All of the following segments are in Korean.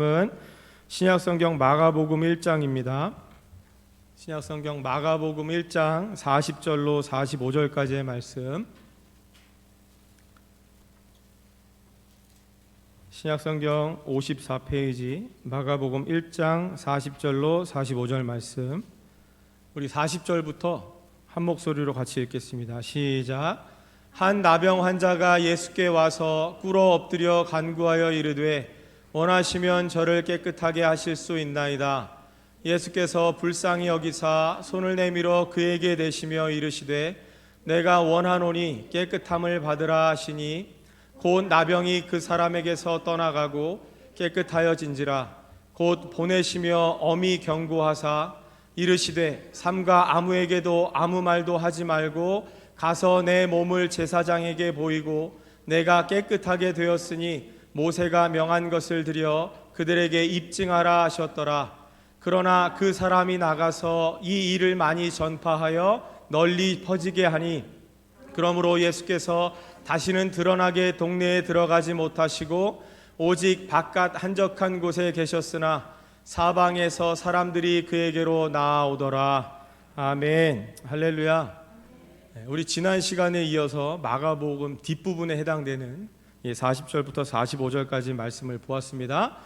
은 신약성경 마가복음 1장입니다. 신약성경 마가복음 1장 40절로 45절까지의 말씀. 신약성경 54페이지 마가복음 1장 40절로 45절 말씀. 우리 40절부터 한 목소리로 같이 읽겠습니다. 시작. 한 나병 환자가 예수께 와서 꿇어 엎드려 간구하여 이르되 원하시면 저를 깨끗하게 하실 수 있나이다. 예수께서 불쌍히 여기사 손을 내밀어 그에게 대시며 이르시되 내가 원하노니 깨끗함을 받으라 하시니 곧 나병이 그 사람에게서 떠나가고 깨끗하여진지라. 곧 보내시며 엄히 경고하사 이르시되 삼가 아무에게도 아무 말도 하지 말고 가서 내 몸을 제사장에게 보이고 내가 깨끗하게 되었으니 모세가 명한 것을 드려 그들에게 입증하라 하셨더라. 그러나 그 사람이 나가서 이 일을 많이 전파하여 널리 퍼지게 하니 그러므로 예수께서 다시는 드러나게 동네에 들어가지 못하시고 오직 바깥 한적한 곳에 계셨으나 사방에서 사람들이 그에게로 나아오더라. 아멘. 할렐루야. 우리 지난 시간에 이어서 마가복음 뒷부분에 해당되는 40절부터 45절까지 말씀을 보았습니다.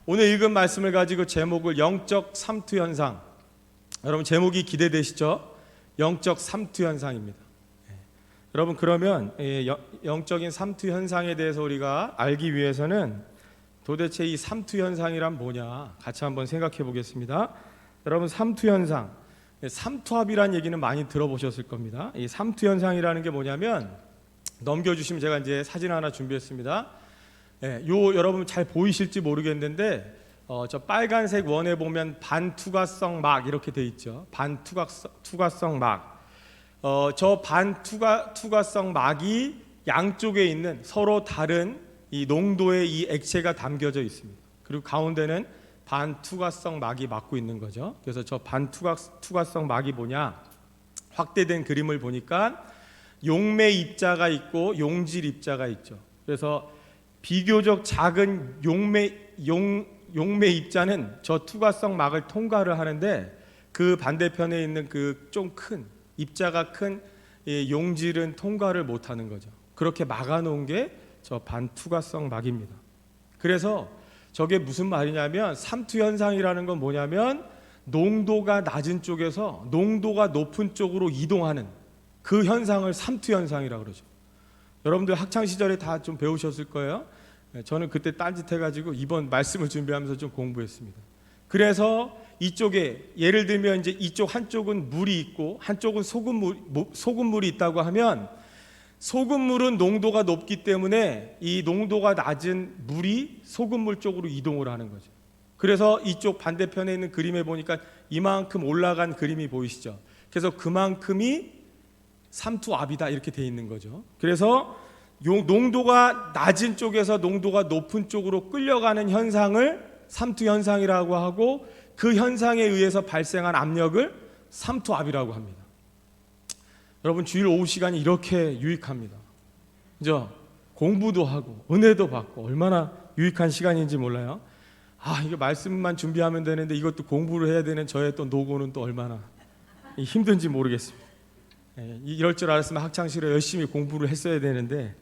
오늘 읽은 말씀을 가지고 제목을 영적 삼투 현상. 여러분 제목이 기대되시죠? 영적 삼투 현상입니다. 여러분 그러면 영적인 삼투 현상에 대해서 우리가 알기 위해서는 도대체 이 삼투 현상이란 뭐냐 같이 한번 생각해 보겠습니다. 여러분 삼투 현상, 삼투압이라는 얘기는 많이 들어보셨을 겁니다. 이 삼투 현상이라는 게 뭐냐면 넘겨주시면 제가 이제 사진 하나 준비했습니다. 요 여러분 잘 보이실지 모르겠는데 저 빨간색 원에 보면 반투과성 막 이렇게 돼 있죠. 반투과성 막. 저 반투과성 막이 양쪽에 있는 서로 다른 이 농도의 이 액체가 담겨져 있습니다. 그리고 가운데는 반투과성 막이 막고 있는 거죠. 그래서 저 반투과성 막이 뭐냐? 확대된 그림을 보니까 용매 입자가 있고 용질 입자가 있죠. 그래서 비교적 작은 용매 입자는 저 투과성 막을 통과를 하는데 그 반대편에 있는 그 좀 큰 입자가 큰 용질은 통과를 못하는 거죠. 그렇게 막아놓은 게 저 반투과성 막입니다. 그래서 저게 무슨 말이냐면 삼투 현상이라는 건 뭐냐면 농도가 낮은 쪽에서 농도가 높은 쪽으로 이동하는 그 현상을 삼투 현상이라고 그러죠. 여러분들 학창 시절에 다 좀 배우셨을 거예요. 저는 그때 딴짓해가지고 이번 말씀을 준비하면서 좀 공부했습니다. 그래서 이쪽에 예를 들면 이제 이쪽 한쪽은 물이 있고 한쪽은 소금물이 있다고 하면 소금물은 농도가 높기 때문에 이 농도가 낮은 물이 소금물 쪽으로 이동을 하는 거죠. 그래서 이쪽 반대편에 있는 그림에 보니까 이만큼 올라간 그림이 보이시죠. 그래서 그만큼이 삼투압이다 이렇게 돼 있는 거죠. 그래서 농도가 낮은 쪽에서 농도가 높은 쪽으로 끌려가는 현상을 삼투 현상이라고 하고 그 현상에 의해서 발생한 압력을 삼투압이라고 합니다. 여러분 주일 오후 시간이 이렇게 유익합니다. 그죠? 공부도 하고 은혜도 받고 얼마나 유익한 시간인지 몰라요. 이거 말씀만 준비하면 되는데 이것도 공부를 해야 되는 저의 또 노고는 또 얼마나 힘든지 모르겠습니다. 이럴 줄 알았으면 학창시절에 열심히 공부를 했어야 되는데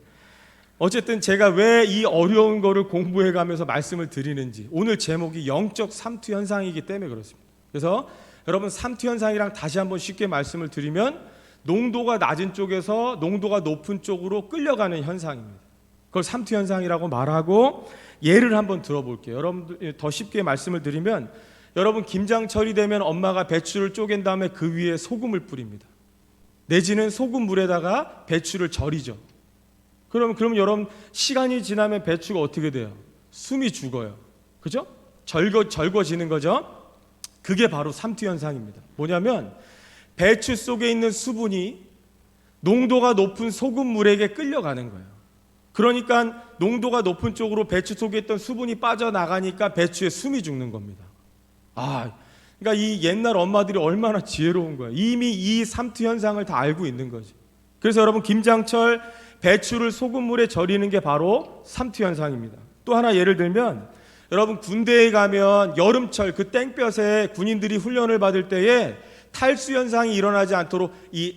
어쨌든 제가 왜 이 어려운 거를 공부해 가면서 말씀을 드리는지 오늘 제목이 영적 삼투 현상이기 때문에 그렇습니다. 그래서 여러분 삼투 현상이랑 다시 한번 쉽게 말씀을 드리면 농도가 낮은 쪽에서 농도가 높은 쪽으로 끌려가는 현상입니다. 그걸 삼투 현상이라고 말하고 예를 한번 들어볼게요. 여러분들 더 쉽게 말씀을 드리면 여러분 김장철이 되면 엄마가 배추를 쪼갠 다음에 그 위에 소금을 뿌립니다. 내지는 소금물에다가 배추를 절이죠. 그럼 여러분 시간이 지나면 배추가 어떻게 돼요? 숨이 죽어요. 그죠? 절거지는 거죠. 그게 바로 삼투 현상입니다. 뭐냐면 배추 속에 있는 수분이 농도가 높은 소금물에게 끌려가는 거예요. 그러니까 농도가 높은 쪽으로 배추 속에 있던 수분이 빠져나가니까 배추에 숨이 죽는 겁니다. 그러니까 이 옛날 엄마들이 얼마나 지혜로운 거예요. 이미 이 삼투 현상을 다 알고 있는 거죠. 그래서 여러분 김장철 배추를 소금물에 절이는 게 바로 삼투 현상입니다. 또 하나 예를 들면 여러분 군대에 가면 여름철 그 땡볕에 군인들이 훈련을 받을 때에 탈수 현상이 일어나지 않도록 이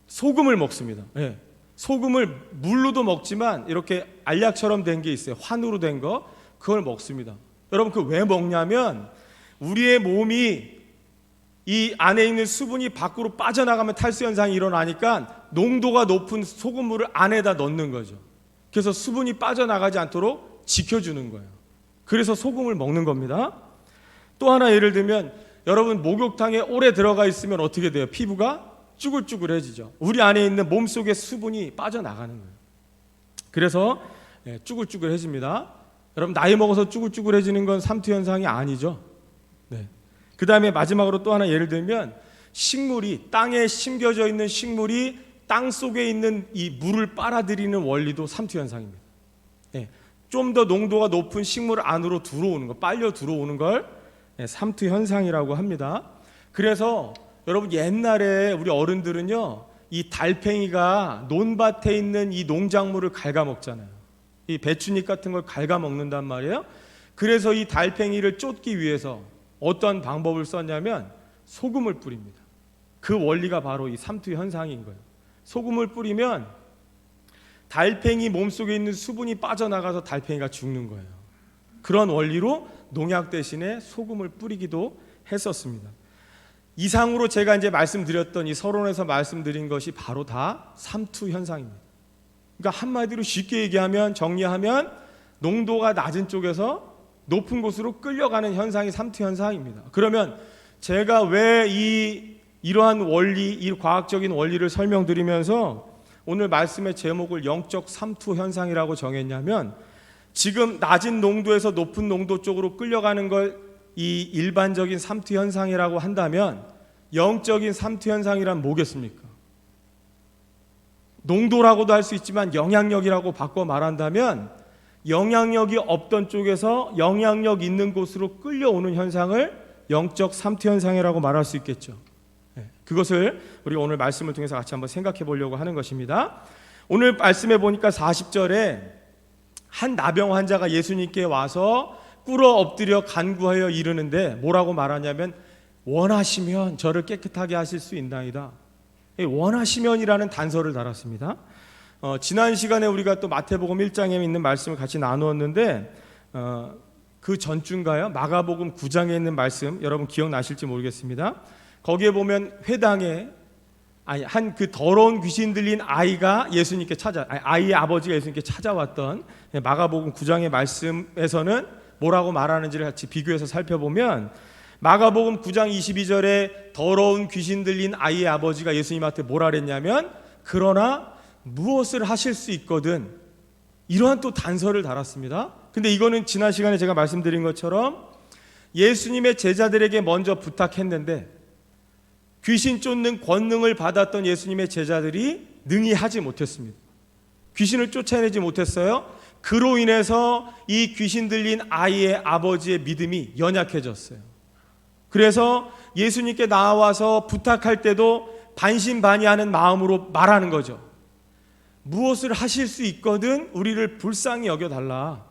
소금을 먹습니다. 예. 소금을 물로도 먹지만 이렇게 알약처럼 된 게 있어요. 환으로 된 거, 그걸 먹습니다. 여러분 그 왜 먹냐면 우리의 몸이 이 안에 있는 수분이 밖으로 빠져나가면 탈수 현상이 일어나니까 농도가 높은 소금물을 안에다 넣는 거죠. 그래서 수분이 빠져나가지 않도록 지켜주는 거예요. 그래서 소금을 먹는 겁니다. 또 하나 예를 들면 여러분 목욕탕에 오래 들어가 있으면 어떻게 돼요? 피부가 쭈글쭈글해지죠. 우리 안에 있는 몸속의 수분이 빠져나가는 거예요. 그래서 쭈글쭈글해집니다. 여러분 나이 먹어서 쭈글쭈글해지는 건 삼투 현상이 아니죠. 네. 그 다음에 마지막으로 또 하나 예를 들면 식물이 땅에 심겨져 있는 식물이 땅 속에 있는 이 물을 빨아들이는 원리도 삼투 현상입니다. 네. 좀 더 농도가 높은 식물 안으로 들어오는 거, 빨려 들어오는 걸 삼투 현상이라고 합니다. 그래서 여러분 옛날에 우리 어른들은요 이 달팽이가 논밭에 있는 이 농작물을 갉아먹잖아요. 이 배추잎 같은 걸 갉아먹는단 말이에요. 그래서 이 달팽이를 쫓기 위해서 어떤 방법을 썼냐면 소금을 뿌립니다. 그 원리가 바로 이 삼투 현상인 거예요. 소금을 뿌리면 달팽이 몸속에 있는 수분이 빠져나가서 달팽이가 죽는 거예요. 그런 원리로 농약 대신에 소금을 뿌리기도 했었습니다. 이상으로 제가 이제 말씀드렸던 이 서론에서 말씀드린 것이 바로 다 삼투 현상입니다. 그러니까 한마디로 쉽게 얘기하면 정리하면 농도가 낮은 쪽에서 높은 곳으로 끌려가는 현상이 삼투 현상입니다. 그러면 제가 왜 이러한 원리, 이 과학적인 원리를 설명드리면서 오늘 말씀의 제목을 영적 삼투 현상이라고 정했냐면 지금 낮은 농도에서 높은 농도 쪽으로 끌려가는 걸 이 일반적인 삼투 현상이라고 한다면 영적인 삼투 현상이란 뭐겠습니까? 농도라고도 할 수 있지만 영향력이라고 바꿔 말한다면 영향력이 없던 쪽에서 영향력 있는 곳으로 끌려오는 현상을 영적 삼투 현상이라고 말할 수 있겠죠. 그것을 우리 오늘 말씀을 통해서 같이 한번 생각해 보려고 하는 것입니다. 오늘 말씀해 보니까 40절에 한 나병 환자가 예수님께 와서 꿇어 엎드려 간구하여 이르는데 뭐라고 말하냐면 원하시면 저를 깨끗하게 하실 수 있나이다. 원하시면이라는 단서를 달았습니다. 지난 시간에 우리가 또 마태복음 1장에 있는 말씀을 같이 나누었는데 그 전주인가요? 마가복음 9장에 있는 말씀 여러분 기억나실지 모르겠습니다. 거기에 보면 회당에 한 그 더러운 귀신 들린 아이가 예수님께 아이의 아버지가 예수님께 찾아왔던 마가복음 9장의 말씀에서는 뭐라고 말하는지를 같이 비교해서 살펴보면 마가복음 9장 22절에 더러운 귀신 들린 아이의 아버지가 예수님한테 뭐라 그랬냐면 그러나 무엇을 하실 수 있거든 이러한 또 단서를 달았습니다. 근데 이거는 지난 시간에 제가 말씀드린 것처럼 예수님의 제자들에게 먼저 부탁했는데 귀신 쫓는 권능을 받았던 예수님의 제자들이 능히 하지 못했습니다. 귀신을 쫓아내지 못했어요. 그로 인해서 이 귀신 들린 아이의 아버지의 믿음이 연약해졌어요. 그래서 예수님께 나와서 부탁할 때도 반신반의하는 마음으로 말하는 거죠. 무엇을 하실 수 있거든 우리를 불쌍히 여겨달라,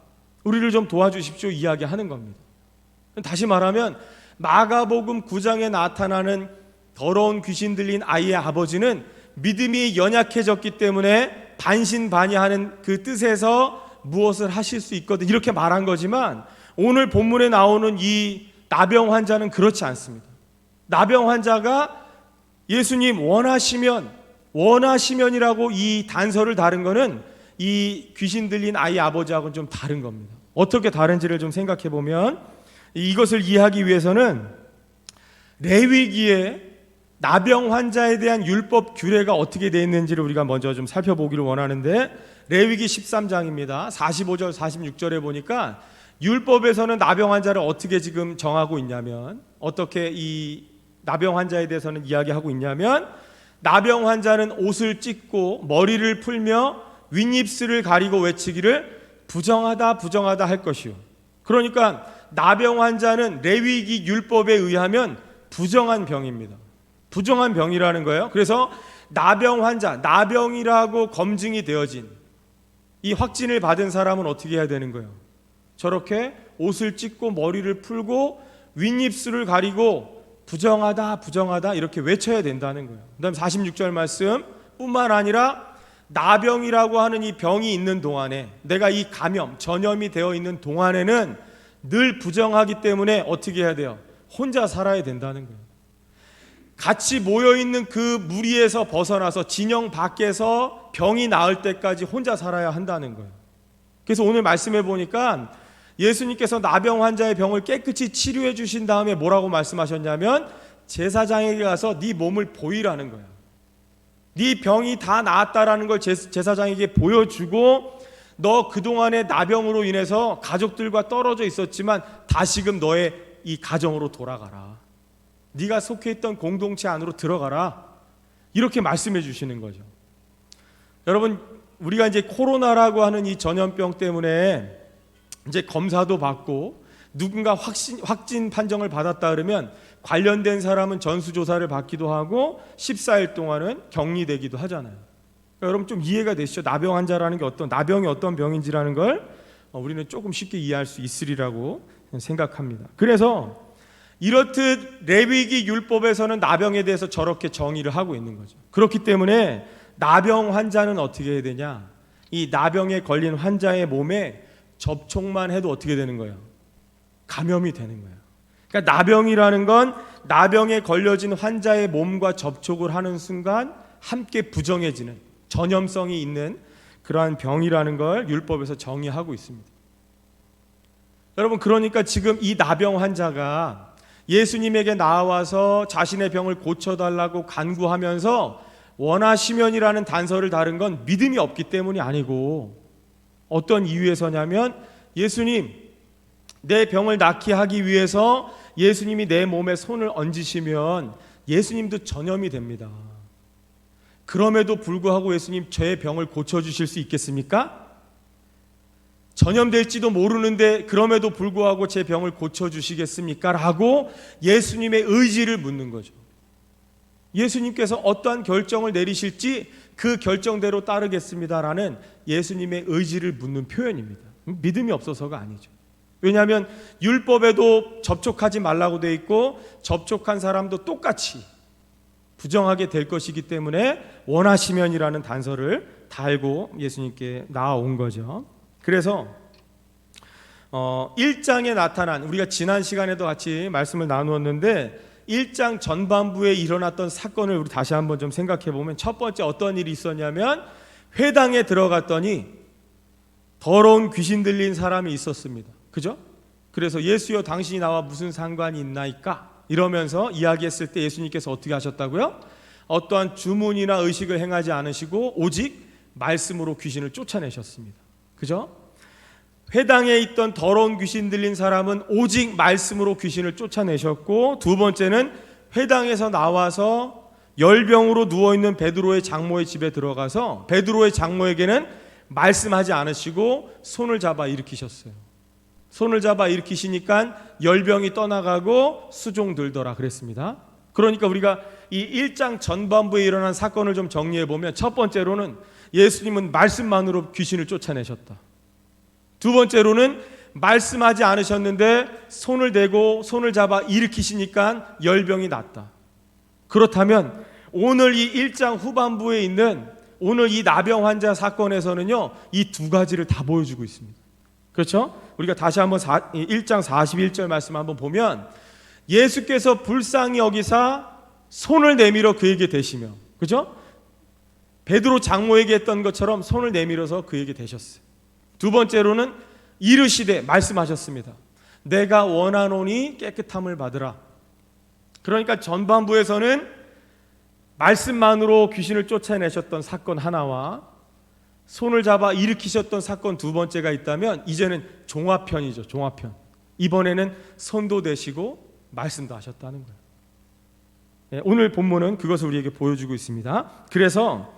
우리를 좀 도와주십시오 이야기하는 겁니다. 다시 말하면 마가복음 9장에 나타나는 더러운 귀신 들린 아이의 아버지는 믿음이 연약해졌기 때문에 반신반의하는 그 뜻에서 무엇을 하실 수 있거든 이렇게 말한 거지만 오늘 본문에 나오는 이 나병 환자는 그렇지 않습니다. 나병 환자가 예수님 원하시면이라고 이 단서를 다른 거는 이 귀신 들린 아이 아버지하고는 좀 다른 겁니다. 어떻게 다른지를 좀 생각해 보면 이것을 이해하기 위해서는 레위기에 나병 환자에 대한 율법 규례가 어떻게 되어 있는지를 우리가 먼저 좀 살펴보기를 원하는데 레위기 13장입니다. 45절 46절에 보니까 율법에서는 나병 환자를 어떻게 지금 정하고 있냐면 어떻게 이 나병 환자에 대해서는 이야기하고 있냐면 나병 환자는 옷을 찢고 머리를 풀며 윗입술을 가리고 외치기를 부정하다 부정하다 할 것이요. 그러니까 나병 환자는 레위기 율법에 의하면 부정한 병입니다. 부정한 병이라는 거예요. 그래서 나병 환자, 나병이라고 검증이 되어진 이 확진을 받은 사람은 어떻게 해야 되는 거예요? 저렇게 옷을 찢고 머리를 풀고 윗입술을 가리고 부정하다 부정하다 이렇게 외쳐야 된다는 거예요. 그 다음 46절 말씀 뿐만 아니라 나병이라고 하는 이 병이 있는 동안에, 내가 이 감염, 전염이 되어 있는 동안에는 늘 부정하기 때문에 어떻게 해야 돼요? 혼자 살아야 된다는 거예요. 같이 모여있는 그 무리에서 벗어나서 진영 밖에서 병이 나을 때까지 혼자 살아야 한다는 거예요. 그래서 오늘 말씀해 보니까 예수님께서 나병 환자의 병을 깨끗이 치료해 주신 다음에 뭐라고 말씀하셨냐면 제사장에게 가서 네 몸을 보이라는 거예요. 네 병이 다 나았다라는 걸 제사장에게 보여주고, 너 그동안의 나병으로 인해서 가족들과 떨어져 있었지만 다시금 너의 이 가정으로 돌아가라. 네가 속해 있던 공동체 안으로 들어가라. 이렇게 말씀해 주시는 거죠. 여러분, 우리가 이제 코로나라고 하는 이 전염병 때문에 이제 검사도 받고 누군가 확진 판정을 받았다 그러면 관련된 사람은 전수조사를 받기도 하고 14일 동안은 격리되기도 하잖아요. 그러니까 여러분 좀 이해가 되시죠? 나병 환자라는 게 나병이 어떤 병인지라는 걸 우리는 조금 쉽게 이해할 수 있으리라고 생각합니다. 그래서 이렇듯 레위기 율법에서는 나병에 대해서 저렇게 정의를 하고 있는 거죠. 그렇기 때문에 나병 환자는 어떻게 해야 되냐? 이 나병에 걸린 환자의 몸에 접촉만 해도 어떻게 되는 거예요? 감염이 되는 거예요. 그러니까 나병이라는 건 나병에 걸려진 환자의 몸과 접촉을 하는 순간 함께 부정해지는 전염성이 있는 그러한 병이라는 걸 율법에서 정의하고 있습니다. 여러분, 그러니까 지금 이 나병 환자가 예수님에게 나와서 자신의 병을 고쳐달라고 간구하면서 원하시면이라는 단서를 다른 건 믿음이 없기 때문이 아니고 어떤 이유에서냐면, 예수님, 내 병을 낫게 하기 위해서 예수님이 내 몸에 손을 얹으시면 예수님도 전염이 됩니다. 그럼에도 불구하고 예수님, 저의 병을 고쳐주실 수 있겠습니까? 전염될지도 모르는데 그럼에도 불구하고 제 병을 고쳐주시겠습니까? 라고 예수님의 의지를 묻는 거죠. 예수님께서 어떠한 결정을 내리실지 그 결정대로 따르겠습니다라는 예수님의 의지를 묻는 표현입니다. 믿음이 없어서가 아니죠. 왜냐하면 율법에도 접촉하지 말라고 돼 있고 접촉한 사람도 똑같이 부정하게 될 것이기 때문에 원하시면이라는 단서를 달고 예수님께 나아온 거죠. 그래서 1장에 나타난, 우리가 지난 시간에도 같이 말씀을 나누었는데 1장 전반부에 일어났던 사건을 우리 다시 한번 좀 생각해 보면, 첫 번째 어떤 일이 있었냐면 회당에 들어갔더니 더러운 귀신 들린 사람이 있었습니다. 그죠? 그래서 예수여, 당신이 나와 무슨 상관이 있나이까? 이러면서 이야기했을 때 예수님께서 어떻게 하셨다고요? 어떠한 주문이나 의식을 행하지 않으시고 오직 말씀으로 귀신을 쫓아내셨습니다. 그죠? 회당에 있던 더러운 귀신 들린 사람은 오직 말씀으로 귀신을 쫓아내셨고, 두 번째는 회당에서 나와서 열병으로 누워있는 베드로의 장모의 집에 들어가서 베드로의 장모에게는 말씀하지 않으시고 손을 잡아 일으키셨어요. 손을 잡아 일으키시니까 열병이 떠나가고 수종들더라 그랬습니다. 그러니까 우리가 이 1장 전반부에 일어난 사건을 좀 정리해 보면, 첫 번째로는 예수님은 말씀만으로 귀신을 쫓아내셨다. 두 번째로는 말씀하지 않으셨는데 손을 대고 손을 잡아 일으키시니까 열병이 났다. 그렇다면 오늘 이 1장 후반부에 있는 오늘 이 나병 환자 사건에서는요, 이 두 가지를 다 보여주고 있습니다. 그렇죠? 우리가 다시 한번 1장 41절 말씀 한번 보면, 예수께서 불쌍히 여기사 손을 내밀어 그에게 대시며, 그렇죠? 베드로 장모에게 했던 것처럼 손을 내밀어서 그에게 대셨어요. 두 번째로는 이르시되 말씀하셨습니다. 내가 원하노니 깨끗함을 받으라. 그러니까 전반부에서는 말씀만으로 귀신을 쫓아내셨던 사건 하나와 손을 잡아 일으키셨던 사건 두 번째가 있다면, 이제는 종합편이죠. 종합편. 이번에는 손도 대시고 말씀도 하셨다는 거예요. 네, 오늘 본문은 그것을 우리에게 보여주고 있습니다. 그래서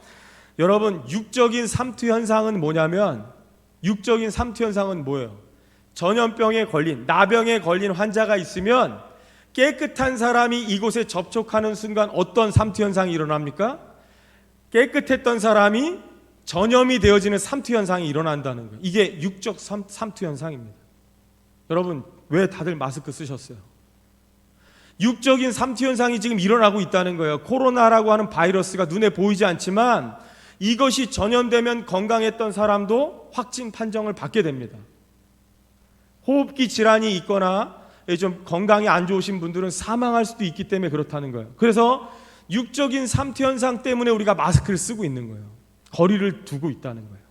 여러분, 육적인 삼투 현상은 뭐냐면, 육적인 삼투 현상은 뭐예요? 전염병에 걸린, 나병에 걸린 환자가 있으면 깨끗한 사람이 이곳에 접촉하는 순간 어떤 삼투 현상이 일어납니까? 깨끗했던 사람이 전염이 되어지는 삼투 현상이 일어난다는 거예요. 이게 육적 삼투 현상입니다. 여러분, 왜 다들 마스크 쓰셨어요? 육적인 삼투 현상이 지금 일어나고 있다는 거예요. 코로나라고 하는 바이러스가 눈에 보이지 않지만 이것이 전염되면 건강했던 사람도 확진 판정을 받게 됩니다. 호흡기 질환이 있거나 좀 건강이 안 좋으신 분들은 사망할 수도 있기 때문에 그렇다는 거예요. 그래서 육적인 삼투 현상 때문에 우리가 마스크를 쓰고 있는 거예요. 거리를 두고 있다는 거예요.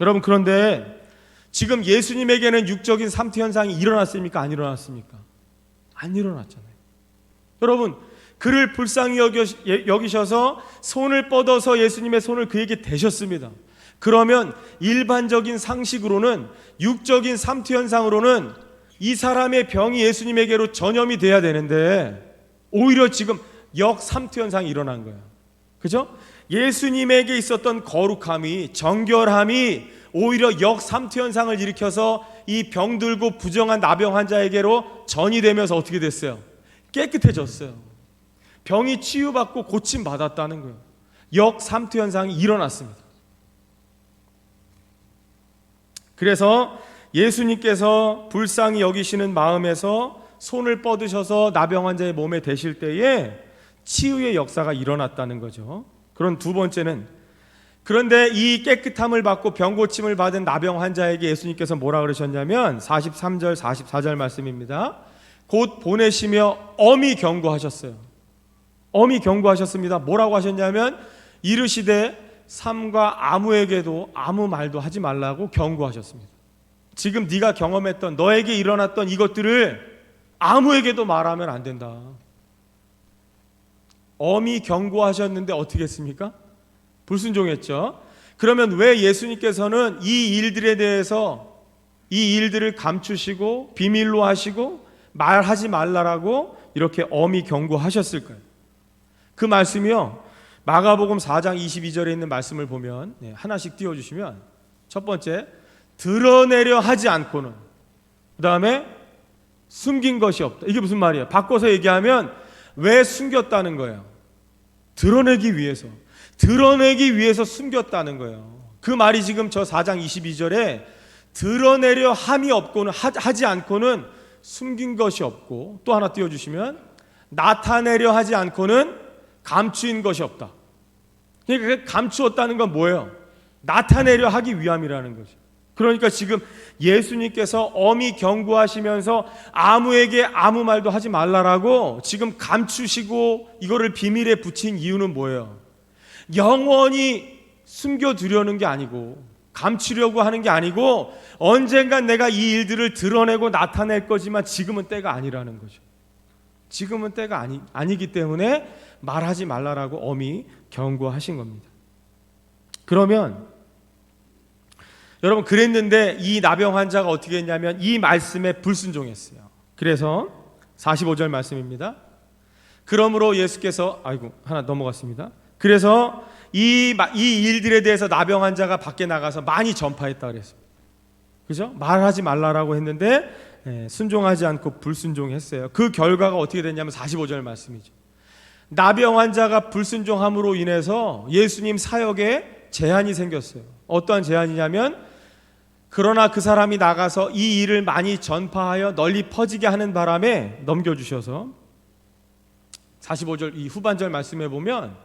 여러분, 그런데 지금 예수님에게는 육적인 삼투 현상이 일어났습니까? 안 일어났습니까? 안 일어났잖아요. 여러분, 그를 불쌍히 여기셔서 손을 뻗어서 예수님의 손을 그에게 대셨습니다. 그러면 일반적인 상식으로는, 육적인 삼투 현상으로는 이 사람의 병이 예수님에게로 전염이 돼야 되는데 오히려 지금 역삼투 현상이 일어난 거예요. 그죠? 예수님에게 있었던 거룩함이, 정결함이 오히려 역삼투 현상을 일으켜서 이 병들고 부정한 나병 환자에게로 전이 되면서 어떻게 됐어요? 깨끗해졌어요. 병이 치유받고 고침받았다는 거예요. 역삼투 현상이 일어났습니다. 그래서 예수님께서 불쌍히 여기시는 마음에서 손을 뻗으셔서 나병 환자의 몸에 대실 때에 치유의 역사가 일어났다는 거죠. 그런 두 번째는, 그런데 이 깨끗함을 받고 병고침을 받은 나병 환자에게 예수님께서 뭐라 그러셨냐면 43절 44절 말씀입니다. 곧 보내시며 엄히 경고하셨어요. 엄히 경고하셨습니다. 뭐라고 하셨냐면 이르시되 삼가 아무에게도 아무 말도 하지 말라고 경고하셨습니다. 지금 네가 경험했던, 너에게 일어났던 이것들을 아무에게도 말하면 안 된다. 엄히 경고하셨는데 어떻게 했습니까? 불순종했죠. 그러면 왜 예수님께서는 이 일들에 대해서, 이 일들을 감추시고 비밀로 하시고 말하지 말라라고 이렇게 엄히 경고하셨을까요? 그 말씀이요, 마가복음 4장 22절에 있는 말씀을 보면 하나씩 띄워주시면, 첫 번째, 드러내려 하지 않고는, 그 다음에 숨긴 것이 없다. 이게 무슨 말이에요? 바꿔서 얘기하면 왜 숨겼다는 거예요? 드러내기 위해서 숨겼다는 거예요. 그 말이 지금 저 4장 22절에 드러내려 함이 없고는, 하지 않고는 숨긴 것이 없고, 또 하나 띄워주시면 나타내려 하지 않고는 감추인 것이 없다. 그러니까 감추었다는 건 뭐예요? 나타내려 하기 위함이라는 거죠. 그러니까 지금 예수님께서 엄히 경고하시면서 아무에게 아무 말도 하지 말라라고 지금 감추시고 이거를 비밀에 붙인 이유는 뭐예요? 영원히 숨겨두려는 게 아니고, 감추려고 하는 게 아니고, 언젠간 내가 이 일들을 드러내고 나타낼 거지만 지금은 때가 아니라는 거죠. 지금은 때가 아니기 때문에 말하지 말라라고 엄히 경고하신 겁니다. 그러면 여러분, 그랬는데 이 나병 환자가 어떻게 했냐면 이 말씀에 불순종했어요. 그래서 45절 말씀입니다. 그러므로 예수께서, 하나 넘어갔습니다. 그래서 이 일들에 대해서 나병 환자가 밖에 나가서 많이 전파했다 그랬습니다. 그죠? 말하지 말라라고 했는데 순종하지 않고 불순종했어요. 그 결과가 어떻게 됐냐면 45절 말씀이죠. 나병 환자가 불순종함으로 인해서 예수님 사역에 제한이 생겼어요. 어떠한 제한이냐면, 그러나 그 사람이 나가서 이 일을 많이 전파하여 널리 퍼지게 하는 바람에 넘겨주셔서 45절 이 후반절 말씀에 보면,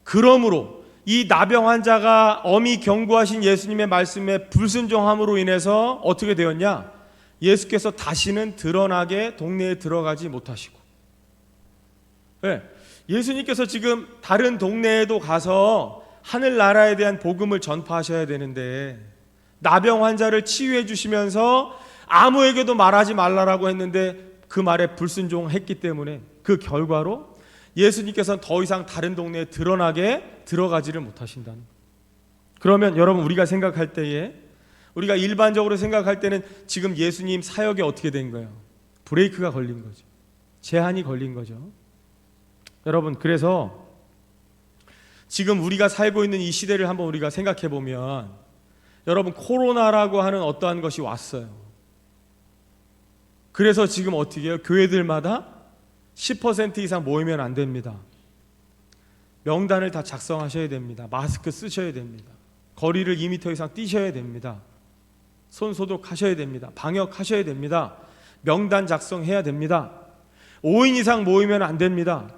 그러므로 이 나병 환자가 엄히 경고하신 예수님의 말씀에 불순종함으로 인해서 어떻게 되었냐? 예수께서 다시는 드러나게 동네에 들어가지 못하시고, 예수님께서 지금 다른 동네에도 가서 하늘나라에 대한 복음을 전파하셔야 되는데 나병 환자를 치유해 주시면서 아무에게도 말하지 말라라고 했는데 그 말에 불순종했기 때문에 그 결과로 예수님께서는 더 이상 다른 동네에 드러나게 들어가지를 못하신다는 거예요. 그러면 여러분, 우리가 생각할 때에, 우리가 일반적으로 생각할 때는 지금 예수님 사역에 어떻게 된 거예요? 브레이크가 걸린 거죠. 제한이 걸린 거죠. 여러분, 그래서 지금 우리가 살고 있는 이 시대를 한번 우리가 생각해 보면, 여러분, 코로나라고 하는 어떠한 것이 왔어요. 그래서 지금 어떻게 해요? 교회들마다 10% 이상 모이면 안 됩니다. 명단을 다 작성하셔야 됩니다. 마스크 쓰셔야 됩니다. 거리를 2m 이상 뛰셔야 됩니다. 손 소독하셔야 됩니다. 방역하셔야 됩니다. 명단 작성해야 됩니다. 5인 이상 모이면 안 됩니다.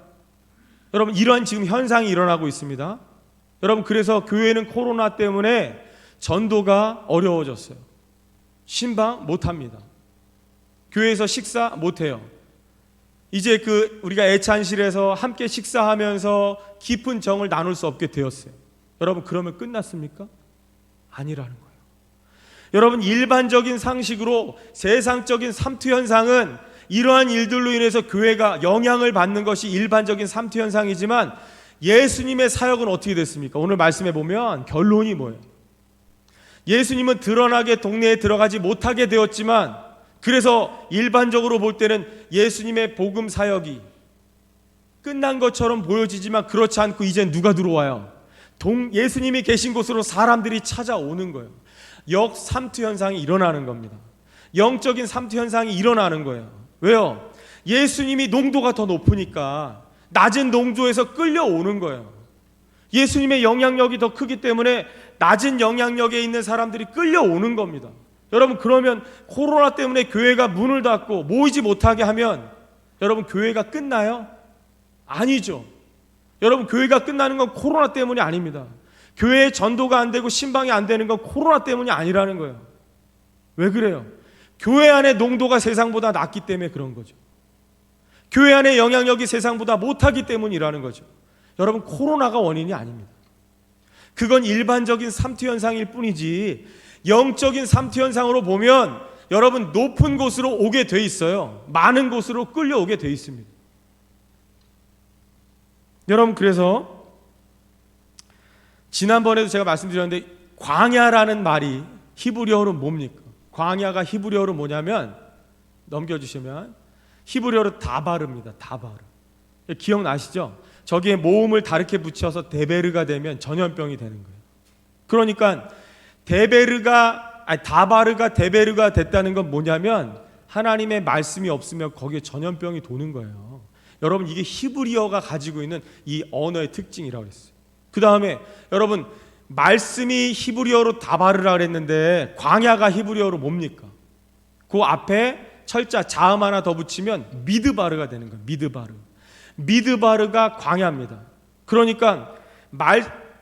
여러분, 이런 지금 현상이 일어나고 있습니다. 여러분, 그래서 교회는 코로나 때문에 전도가 어려워졌어요. 신방 못합니다. 교회에서 식사 못해요. 이제 우리가 애찬실에서 함께 식사하면서 깊은 정을 나눌 수 없게 되었어요. 여러분, 그러면 끝났습니까? 아니라는 거예요. 여러분, 일반적인 상식으로 세상적인 삼투 현상은 이러한 일들로 인해서 교회가 영향을 받는 것이 일반적인 삼투 현상이지만 예수님의 사역은 어떻게 됐습니까? 오늘 말씀해 보면 결론이 뭐예요? 예수님은 드러나게 동네에 들어가지 못하게 되었지만, 그래서 일반적으로 볼 때는 예수님의 복음 사역이 끝난 것처럼 보여지지만 그렇지 않고 이제 누가 들어와요? 예수님이 계신 곳으로 사람들이 찾아오는 거예요. 역삼투 현상이 일어나는 겁니다. 영적인 삼투 현상이 일어나는 거예요. 왜요? 예수님이 농도가 더 높으니까 낮은 농도에서 끌려오는 거예요. 예수님의 영향력이 더 크기 때문에 낮은 영향력에 있는 사람들이 끌려오는 겁니다. 여러분, 그러면 코로나 때문에 교회가 문을 닫고 모이지 못하게 하면 여러분, 교회가 끝나요? 아니죠. 여러분, 교회가 끝나는 건 코로나 때문이 아닙니다. 교회의 전도가 안 되고 신방이 안 되는 건 코로나 때문이 아니라는 거예요. 왜 그래요? 교회 안의 농도가 세상보다 낮기 때문에 그런 거죠. 교회 안의 영향력이 세상보다 못하기 때문이라는 거죠. 여러분, 코로나가 원인이 아닙니다. 그건 일반적인 삼투 현상일 뿐이지, 영적인 삼투 현상으로 보면 여러분, 높은 곳으로 오게 돼 있어요. 많은 곳으로 끌려오게 돼 있습니다. 여러분, 그래서 지난번에도 제가 말씀드렸는데, 광야라는 말이 히브리어로 뭡니까? 광야가 히브리어로 뭐냐면, 넘겨주시면 히브리어로 다바르입니다. 다바르. 기억나시죠? 저기에 모음을 다르게 붙여서 데베르가 되면 전염병이 되는 거예요. 그러니까 다바르가 데베르가 됐다는 건 뭐냐면, 하나님의 말씀이 없으면 거기에 전염병이 도는 거예요. 여러분, 이게 히브리어가 가지고 있는 이 언어의 특징이라고 했어요. 그 다음에 여러분, 말씀이 히브리어로 다바르라 그랬는데 광야가 히브리어로 뭡니까? 그 앞에 철자 자음 하나 더 붙이면 미드바르가 되는 거예요. 미드바르가 광야입니다. 그러니까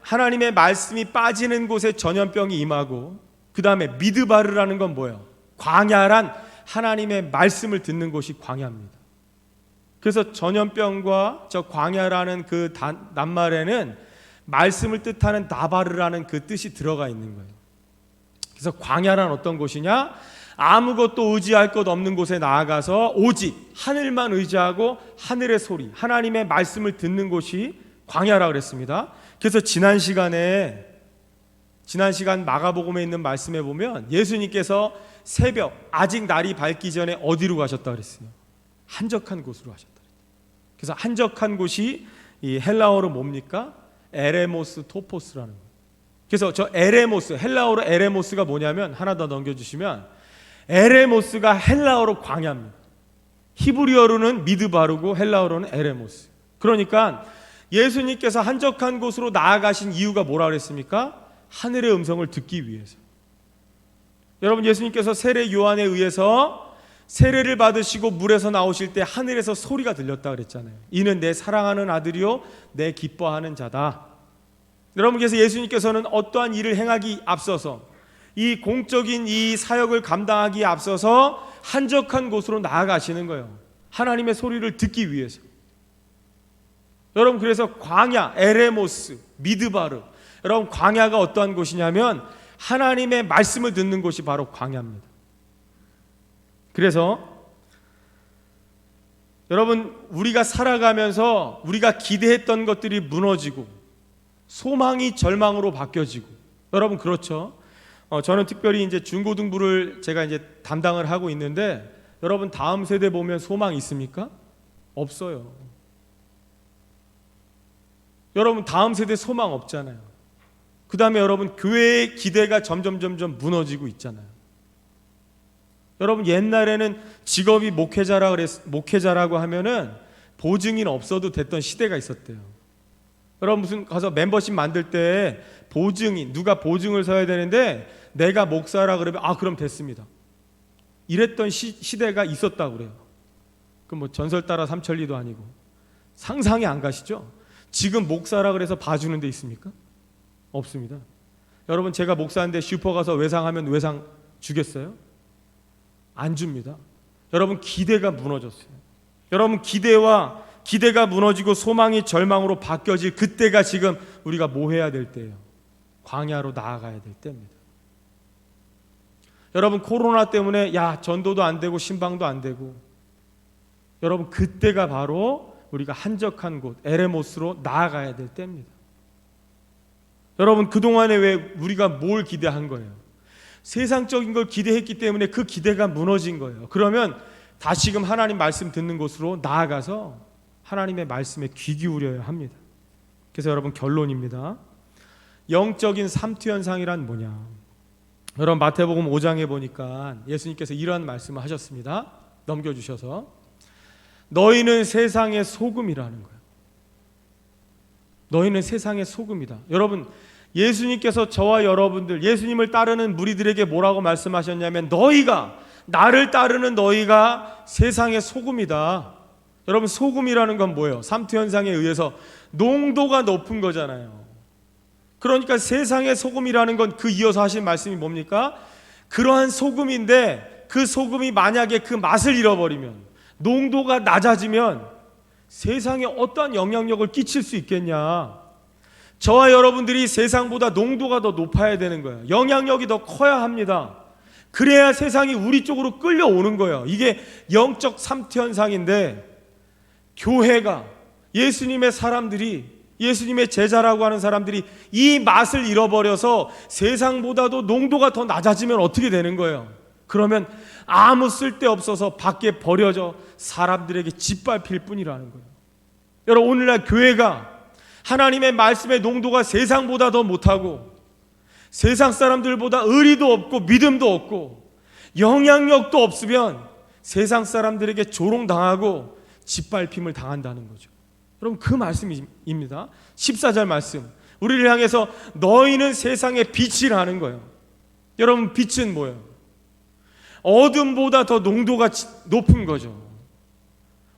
하나님의 말씀이 빠지는 곳에 전염병이 임하고, 그 다음에 미드바르라는 건 뭐예요? 광야란 하나님의 말씀을 듣는 곳이 광야입니다. 그래서 전염병과 저 광야라는 그 낱말에는 말씀을 뜻하는 다바르라는 그 뜻이 들어가 있는 거예요. 그래서 광야란 어떤 곳이냐? 아무것도 의지할 것 없는 곳에 나아가서 오직 하늘만 의지하고 하늘의 소리, 하나님의 말씀을 듣는 곳이 광야라고 그랬습니다. 그래서 지난 시간 마가복음에 있는 말씀에 보면 예수님께서 새벽 아직 날이 밝기 전에 어디로 가셨다 그랬어요? 한적한 곳으로 가셨다. 그래서 한적한 곳이 이 헬라어로 뭡니까? 에레모스 토포스라는 거예요. 그래서 저 에레모스, 헬라어로 에레모스가 뭐냐면, 하나 더 넘겨주시면, 에레모스가 헬라어로 광야입니다. 히브리어로는 미드바르고 헬라어로는 에레모스. 그러니까 예수님께서 한적한 곳으로 나아가신 이유가 뭐라 그랬습니까? 하늘의 음성을 듣기 위해서. 여러분, 예수님께서 세례 요한에 의해서 세례를 받으시고 물에서 나오실 때 하늘에서 소리가 들렸다 그랬잖아요. 이는 내 사랑하는 아들이요 내 기뻐하는 자다. 여러분, 그래서 예수님께서는 어떠한 일을 행하기 앞서서, 이 공적인 이 사역을 감당하기에 앞서서 한적한 곳으로 나아가시는 거예요. 하나님의 소리를 듣기 위해서. 여러분, 그래서 광야, 에레모스, 미드바르. 여러분, 광야가 어떠한 곳이냐면 하나님의 말씀을 듣는 곳이 바로 광야입니다. 그래서 여러분, 우리가 살아가면서 우리가 기대했던 것들이 무너지고 소망이 절망으로 바뀌어지고, 여러분 그렇죠? 저는 특별히 이제 중고등부를 제가 이제 담당을 하고 있는데, 여러분 다음 세대 보면 소망 있습니까? 없어요. 여러분 다음 세대 소망 없잖아요. 그 다음에 여러분 교회의 기대가 점점 무너지고 있잖아요. 여러분, 옛날에는 직업이 목회자라고 하면은 보증인 없어도 됐던 시대가 있었대요. 여러분, 무슨 가서 멤버십 만들 때 보증인, 누가 보증을 서야 되는데 내가 목사라 그러면 그럼 됐습니다. 이랬던 시대가 있었다고 그래요. 그 뭐 전설 따라 삼천리도 아니고 상상이 안 가시죠? 지금 목사라 그래서 봐주는 데 있습니까? 없습니다. 여러분, 제가 목사인데 슈퍼 가서 외상하면 외상 주겠어요? 안 줍니다. 여러분, 기대가 무너졌어요. 여러분, 기대가 무너지고 소망이 절망으로 바뀌어질 그때가 지금 우리가 뭐 해야 될 때예요? 광야로 나아가야 될 때입니다. 여러분, 코로나 때문에 전도도 안 되고 신방도 안 되고, 여러분, 그때가 바로 우리가 한적한 곳 에레모스로 나아가야 될 때입니다. 여러분, 그동안에 왜 우리가 뭘 기대한 거예요? 세상적인 걸 기대했기 때문에 그 기대가 무너진 거예요. 그러면 다시금 하나님 말씀 듣는 곳으로 나아가서 하나님의 말씀에 귀 기울여야 합니다. 그래서 여러분, 결론입니다. 영적인 삼투현상이란 뭐냐? 여러분, 마태복음 5장에 보니까 예수님께서 이러한 말씀을 하셨습니다. 넘겨주셔서, 너희는 세상의 소금이라는 거예요. 너희는 세상의 소금이다. 여러분, 예수님께서 저와 여러분들, 예수님을 따르는 무리들에게 뭐라고 말씀하셨냐면, 나를 따르는 너희가 세상의 소금이다. 여러분, 소금이라는 건 뭐예요? 삼투현상에 의해서 농도가 높은 거잖아요. 그러니까 세상의 소금이라는 건 그 이어서 하신 말씀이 뭡니까? 그러한 소금인데 그 소금이 만약에 그 맛을 잃어버리면, 농도가 낮아지면 세상에 어떠한 영향력을 끼칠 수 있겠냐? 저와 여러분들이 세상보다 농도가 더 높아야 되는 거예요. 영향력이 더 커야 합니다. 그래야 세상이 우리 쪽으로 끌려오는 거예요. 이게 영적 삼투현상인데, 교회가, 예수님의 사람들이, 예수님의 제자라고 하는 사람들이 이 맛을 잃어버려서 세상보다도 농도가 더 낮아지면 어떻게 되는 거예요? 그러면 아무 쓸데없어서 밖에 버려져 사람들에게 짓밟힐 뿐이라는 거예요. 여러분, 오늘날 교회가 하나님의 말씀의 농도가 세상보다 더 못하고, 세상 사람들보다 의리도 없고 믿음도 없고 영향력도 없으면 세상 사람들에게 조롱당하고 짓밟힘을 당한다는 거죠. 여러분, 그 말씀입니다. 14절 말씀, 우리를 향해서 너희는 세상의 빛이라는 거예요. 여러분, 빛은 뭐예요? 어둠보다 더 농도가 높은 거죠.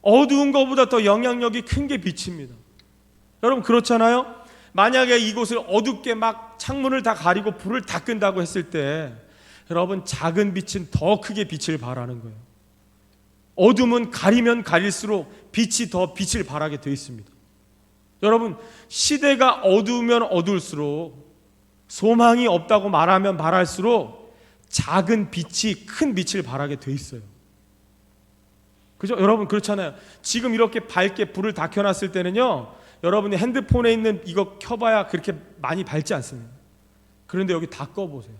어두운 것보다 더 영향력이 큰 게 빛입니다. 여러분, 그렇잖아요? 만약에 이곳을 어둡게 막 창문을 다 가리고 불을 다 끈다고 했을 때, 여러분, 작은 빛은 더 크게 빛을 발하는 거예요. 어둠은 가리면 가릴수록 빛이 더 빛을 발하게 되어 있습니다. 여러분, 시대가 어두우면 어두울수록, 소망이 없다고 말하면 말할수록 작은 빛이 큰 빛을 발하게 되어 있어요. 그죠? 여러분, 그렇잖아요. 지금 이렇게 밝게 불을 다 켜놨을 때는요, 여러분이 핸드폰에 있는 이거 켜봐야 그렇게 많이 밝지 않습니다. 그런데 여기 다 꺼보세요.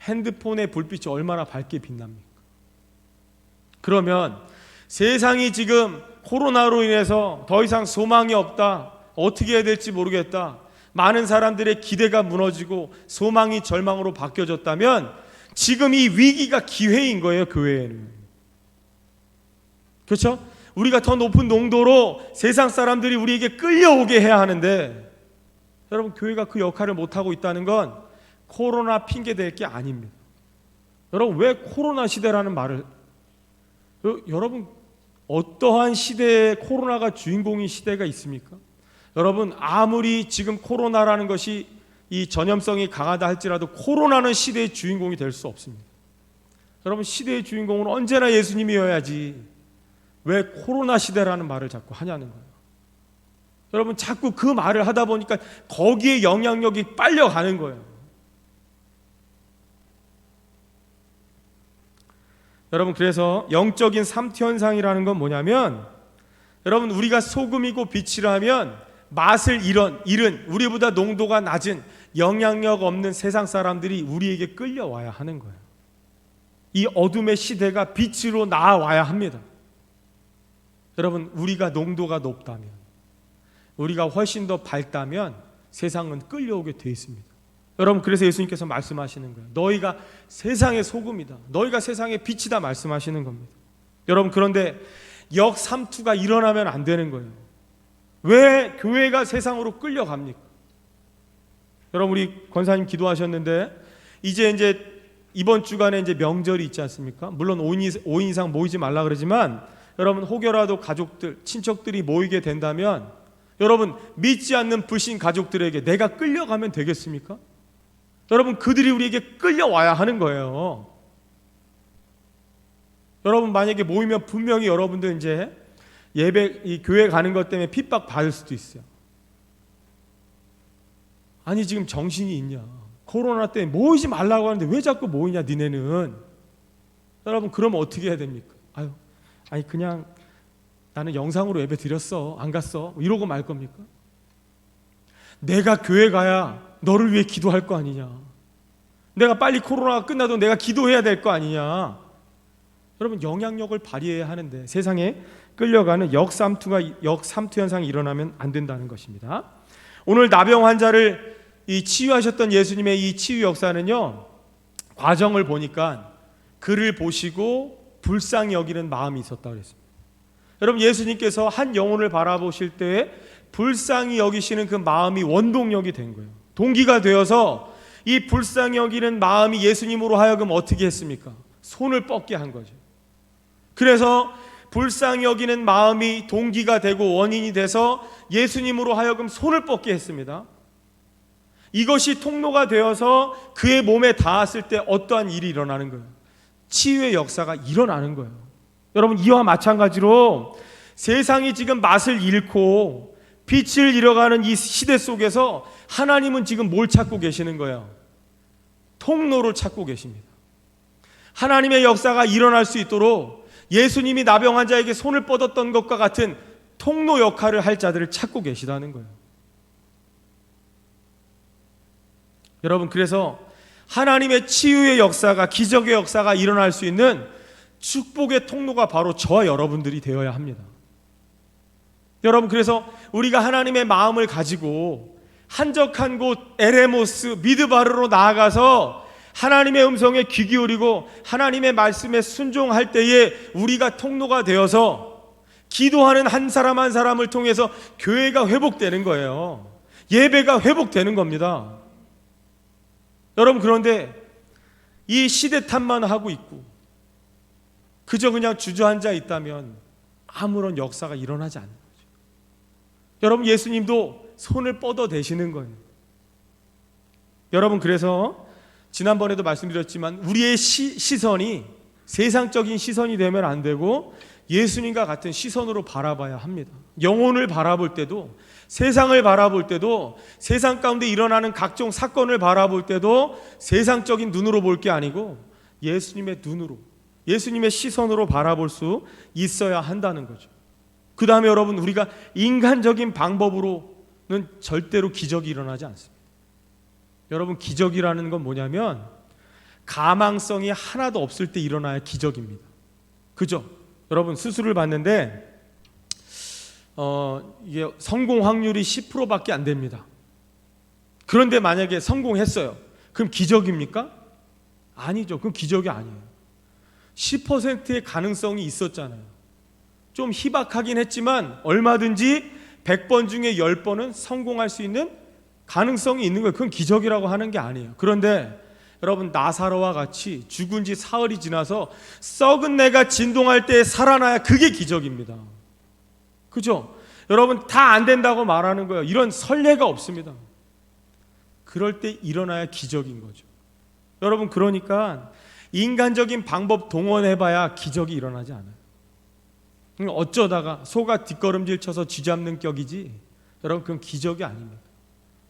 핸드폰의 불빛이 얼마나 밝게 빛납니까? 그러면 세상이 지금 코로나로 인해서 더 이상 소망이 없다, 어떻게 해야 될지 모르겠다, 많은 사람들의 기대가 무너지고 소망이 절망으로 바뀌어졌다면 지금 이 위기가 기회인 거예요. 교회에는. 그렇죠? 우리가 더 높은 농도로 세상 사람들이 우리에게 끌려오게 해야 하는데, 여러분, 교회가 그 역할을 못하고 있다는 건 코로나 핑계 댈 게 아닙니다. 여러분, 왜 코로나 시대라는 말을, 여러분, 어떠한 시대에 코로나가 주인공인 시대가 있습니까? 여러분, 아무리 지금 코로나라는 것이 이 전염성이 강하다 할지라도 코로나는 시대의 주인공이 될 수 없습니다. 여러분, 시대의 주인공은 언제나 예수님이어야지 왜 코로나 시대라는 말을 자꾸 하냐는 거예요. 여러분, 자꾸 그 말을 하다 보니까 거기에 영향력이 빨려가는 거예요. 여러분, 그래서 영적인 삼투현상이라는 건 뭐냐면, 여러분, 우리가 소금이고 빛이라면 맛을 잃은 우리보다 농도가 낮은 영향력 없는 세상 사람들이 우리에게 끌려와야 하는 거예요. 이 어둠의 시대가 빛으로 나아와야 합니다. 여러분, 우리가 농도가 높다면, 우리가 훨씬 더 밝다면 세상은 끌려오게 돼 있습니다. 여러분, 그래서 예수님께서 말씀하시는 거예요. 너희가 세상의 소금이다, 너희가 세상의 빛이다 말씀하시는 겁니다. 여러분, 그런데 역삼투가 일어나면 안 되는 거예요. 왜 교회가 세상으로 끌려갑니까? 여러분, 우리 권사님 기도하셨는데 이제 이번 주간에 이제 명절이 있지 않습니까? 물론 5인 이상 모이지 말라 그러지만 여러분 혹여라도 가족들, 친척들이 모이게 된다면 여러분 믿지 않는 불신 가족들에게 내가 끌려가면 되겠습니까? 여러분 그들이 우리에게 끌려와야 하는 거예요. 여러분 만약에 모이면 분명히 여러분들 이제 이 교회 가는 것 때문에 핍박 받을 수도 있어요. 아니 지금 정신이 있냐? 코로나 때문에 모이지 말라고 하는데 왜 자꾸 모이냐 니네는? 여러분 그러면 어떻게 해야 됩니까? 아니 그냥 나는 영상으로 예배 드렸어 안 갔어 이러고 말 겁니까? 내가 교회 가야 너를 위해 기도할 거 아니냐? 내가 빨리 코로나가 끝나도 내가 기도해야 될 거 아니냐? 여러분 영향력을 발휘해야 하는데 세상에 끌려가는 역삼투 현상이 일어나면 안 된다는 것입니다. 오늘 나병 환자를 치유하셨던 예수님의 이 치유 역사는요, 과정을 보니까 그를 보시고 불쌍히 여기는 마음이 있었다고 그랬습니다. 여러분 예수님께서 한 영혼을 바라보실 때 불쌍히 여기시는 그 마음이 원동력이 된 거예요. 동기가 되어서 이 불쌍히 여기는 마음이 예수님으로 하여금 어떻게 했습니까? 손을 뻗게 한 거죠. 그래서 불쌍히 여기는 마음이 동기가 되고 원인이 돼서 예수님으로 하여금 손을 뻗게 했습니다. 이것이 통로가 되어서 그의 몸에 닿았을 때 어떠한 일이 일어나는 거예요? 치유의 역사가 일어나는 거예요. 여러분 이와 마찬가지로 세상이 지금 맛을 잃고 빛을 잃어가는 이 시대 속에서 하나님은 지금 뭘 찾고 계시는 거예요? 통로를 찾고 계십니다. 하나님의 역사가 일어날 수 있도록 예수님이 나병 환자에게 손을 뻗었던 것과 같은 통로 역할을 할 자들을 찾고 계시다는 거예요. 여러분 그래서 하나님의 치유의 역사가, 기적의 역사가 일어날 수 있는 축복의 통로가 바로 저와 여러분들이 되어야 합니다. 여러분 그래서 우리가 하나님의 마음을 가지고 한적한 곳 에레모스 미드바르로 나아가서 하나님의 음성에 귀 기울이고 하나님의 말씀에 순종할 때에 우리가 통로가 되어서 기도하는 한 사람 한 사람을 통해서 교회가 회복되는 거예요. 예배가 회복되는 겁니다. 여러분 그런데 이 시대 탓만 하고 있고 그저 그냥 주저앉아 있다면 아무런 역사가 일어나지 않는 거죠. 여러분 예수님도 손을 뻗어대시는 거예요. 여러분 그래서 지난번에도 말씀드렸지만 우리의 시선이 세상적인 시선이 되면 안 되고 예수님과 같은 시선으로 바라봐야 합니다. 영혼을 바라볼 때도 세상을 바라볼 때도 세상 가운데 일어나는 각종 사건을 바라볼 때도 세상적인 눈으로 볼 게 아니고 예수님의 눈으로 예수님의 시선으로 바라볼 수 있어야 한다는 거죠. 그 다음에 여러분 우리가 인간적인 방법으로는 절대로 기적이 일어나지 않습니다. 여러분 기적이라는 건 뭐냐면 가망성이 하나도 없을 때 일어나야 기적입니다. 그죠? 여러분 수술을 받는데 이게 성공 확률이 10%밖에 안 됩니다. 그런데 만약에 성공했어요. 그럼 기적입니까? 아니죠. 그럼 기적이 아니에요. 10%의 가능성이 있었잖아요. 좀 희박하긴 했지만 얼마든지 100번 중에 10번은 성공할 수 있는 가능성이 있는 거예요. 그건 기적이라고 하는 게 아니에요. 그런데 여러분 나사로와 같이 죽은 지 사흘이 지나서 썩은 내가 진동할 때 살아나야 그게 기적입니다. 그죠? 여러분 다 안 된다고 말하는 거예요. 이런 선례가 없습니다. 그럴 때 일어나야 기적인 거죠. 여러분 그러니까 인간적인 방법 동원해봐야 기적이 일어나지 않아요. 어쩌다가 소가 뒷걸음질 쳐서 쥐잡는 격이지 여러분 그건 기적이 아닙니다.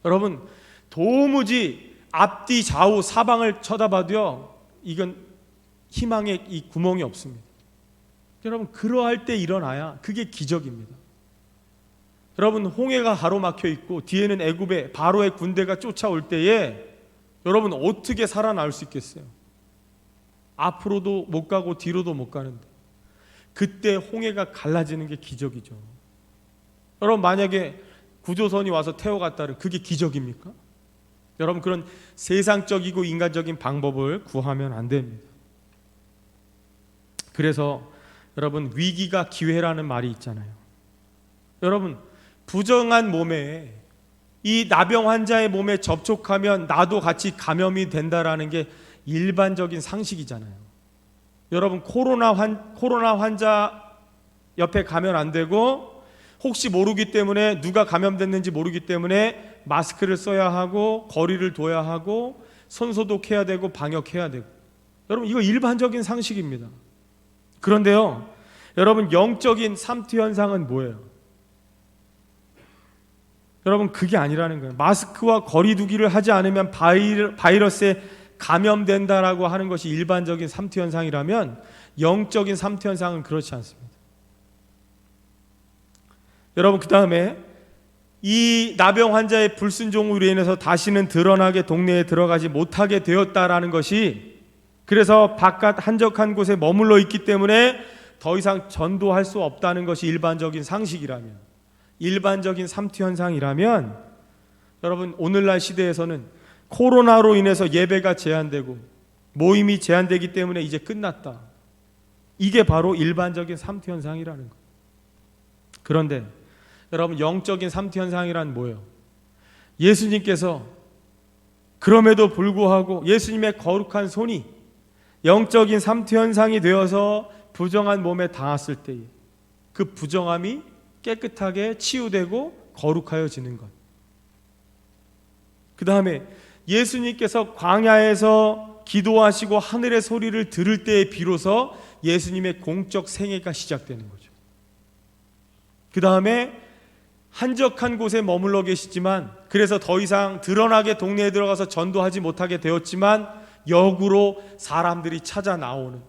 여러분 도무지 앞뒤 좌우 사방을 쳐다봐도요 이건 희망의 이 구멍이 없습니다. 여러분 그러할 때 일어나야 그게 기적입니다. 여러분 홍해가 가로막혀 있고 뒤에는 애굽의 바로의 군대가 쫓아올 때에 여러분 어떻게 살아나올 수 있겠어요? 앞으로도 못 가고 뒤로도 못 가는데 그때 홍해가 갈라지는 게 기적이죠. 여러분 만약에 구조선이 와서 태워갔다면 그게 기적입니까? 여러분 그런 세상적이고 인간적인 방법을 구하면 안 됩니다. 그래서 여러분 위기가 기회라는 말이 있잖아요. 여러분 부정한 몸에 이 나병 환자의 몸에 접촉하면 나도 같이 감염이 된다라는 게 일반적인 상식이잖아요. 여러분, 코로나 환자 옆에 가면 안 되고, 혹시 모르기 때문에 누가 감염됐는지 모르기 때문에 마스크를 써야 하고, 거리를 둬야 하고, 손 소독해야 되고, 방역해야 되고. 여러분, 이거 일반적인 상식입니다. 그런데요, 여러분, 영적인 삼투 현상은 뭐예요? 여러분, 그게 아니라는 거예요. 마스크와 거리 두기를 하지 않으면 바이러스에 감염된다라고 하는 것이 일반적인 삼투 현상이라면, 영적인 삼투 현상은 그렇지 않습니다. 여러분, 그 다음에 이 나병 환자의 불순종으로 인해서 다시는 드러나게 동네에 들어가지 못하게 되었다라는 것이, 그래서 바깥 한적한 곳에 머물러 있기 때문에 더 이상 전도할 수 없다는 것이 일반적인 상식이라면, 일반적인 삼투 현상이라면, 여러분, 오늘날 시대에서는 코로나로 인해서 예배가 제한되고 모임이 제한되기 때문에 이제 끝났다, 이게 바로 일반적인 삼투 현상이라는 거예요. 그런데 여러분, 영적인 삼투 현상이란 뭐예요? 예수님께서 그럼에도 불구하고 예수님의 거룩한 손이 영적인 삼투 현상이 되어서 부정한 몸에 닿았을 때에 그 부정함이 깨끗하게 치유되고 거룩하여지는 것. 그 다음에 예수님께서 광야에서 기도하시고 하늘의 소리를 들을 때에 비로소 예수님의 공적 생애가 시작되는 거죠. 그 다음에 한적한 곳에 머물러 계시지만, 그래서 더 이상 드러나게 동네에 들어가서 전도하지 못하게 되었지만, 역으로 사람들이 찾아 나오는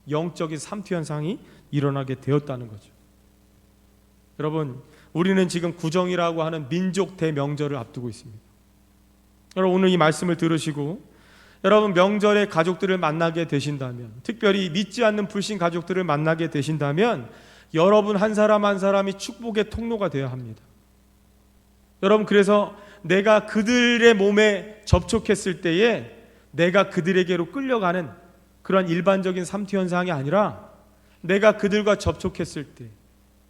영적인 삼투 현상이 일어나게 되었다는 거죠. 여러분, 우리는 지금 구정이라고 하는 민족 대명절을 앞두고 있습니다. 여러분, 오늘 이 말씀을 들으시고 여러분 명절에 가족들을 만나게 되신다면, 특별히 믿지 않는 불신 가족들을 만나게 되신다면, 여러분 한 사람 한 사람이 축복의 통로가 되어야 합니다. 여러분, 그래서 내가 그들의 몸에 접촉했을 때에 내가 그들에게로 끌려가는 그런 일반적인 삼투 현상이 아니라, 내가 그들과 접촉했을 때,